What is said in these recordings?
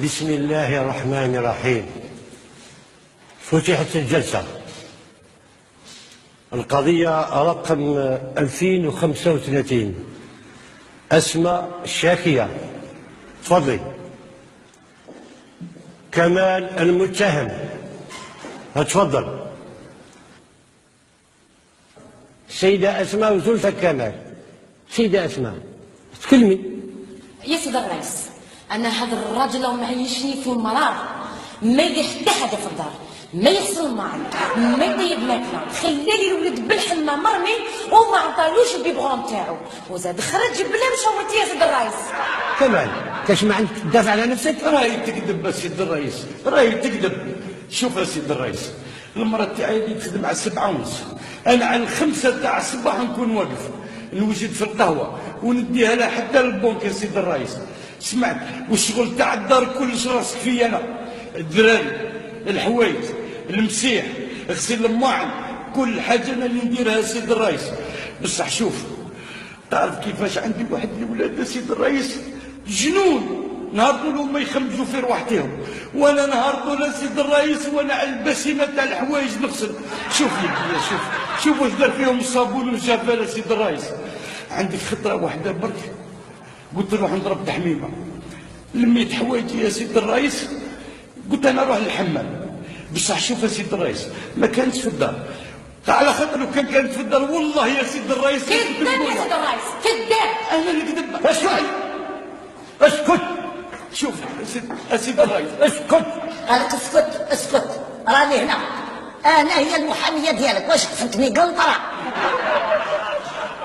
بسم الله الرحمن الرحيم. فتحت الجلسة. القضية رقم 2035. أسماء الشاكية. تفضلي. كمال المتهم. تفضل. سيدة أسماء وزلفة كمال. سيدة أسماء تكلمي. يا سيدي الرئيس، انا هذا الراجل لو معيشني في المرار ما يدير حتى حاجه في الدار، ما يغسل الماعن، ما يطيب ماكله، خلالي الولد بالحمام مرمي وما عطالوش البيبغون تاعو، وزاد خرج بلا مشومت. يا سيدي الرئيس كمال كاش ما عندك تدافع على نفسك؟ راهي تكذب سيدي الرئيس، راهي تكذب. شوف يا سيدي الرئيس، المرأة تاعي اللي تخدم على 7:30، انا على 5 تاع الصباح نكون واقف نوجد في القهوه ونديها لها حتى للبنك. يا سيدي الرئيس سمعت، والشغل تاع الدار كلش راسك فيا انا، الدراري، الحوايج، المسيح، غسيل الماعن، كل حاجه انا اللي نديرها. يا سيدي الرئيس بصح شوف، تعرف كيفاش عندي واحد الولاد يا سيدي الرئيس جنون، نهار طول هما يخمجوا في رواحتهم، وانا نهار طول يا سيدي الرئيس وانا على البسيمه تاع الحوايج نغسل. شوف يا شوف واش دار فيهم الصابون والجفال يا سيدي الرئيس. عندك خطره واحده برك، قلت نروح نضرب تحميمه، لميت حوايجي يا سيدي الرئيس، قلت انا اروح للحمام. بصح شوف يا سيدي الرئيس ما كانتش في الدار، على خاطر لو كانت في الدار والله يا سيدي الرئيس كذاب. يا سيدي الرئيس كذاب. انا اللي كذب. اسكت. شوف يا سيدي الرئيس اسكت. قالك اسكت اسكت، راني هنا، انا هي المحاميه ديالك، واش قصدتني قنطره؟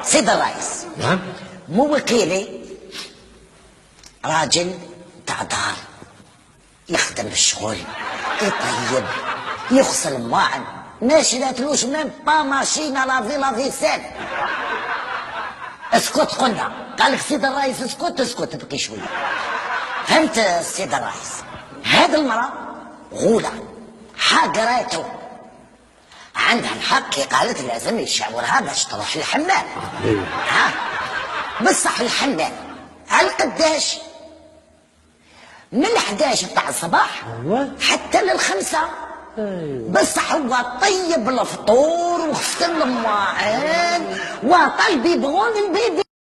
سيدي الرئيس نعم. موكلي راجل تاع دار، يخدم الشغل، يطيب، يغسل الماعن، ما شراتلوش ميم با ماشينا لا فيسيل. اسكت قلنا، قال لك سيدي الرئيس اسكت اسكت، بقي شويه. فهمت سيدي الرئيس؟ هذه المرأة غولة حقرته، عندها الحق، قالت لازم يشاورها باش تروح للحمام. ها بصح الحمام على قداش؟ من 11 تاع الصباح حتى لل5. بصح هو طيب الفطور وغسل الماعن وعطى البيبغون البيبي.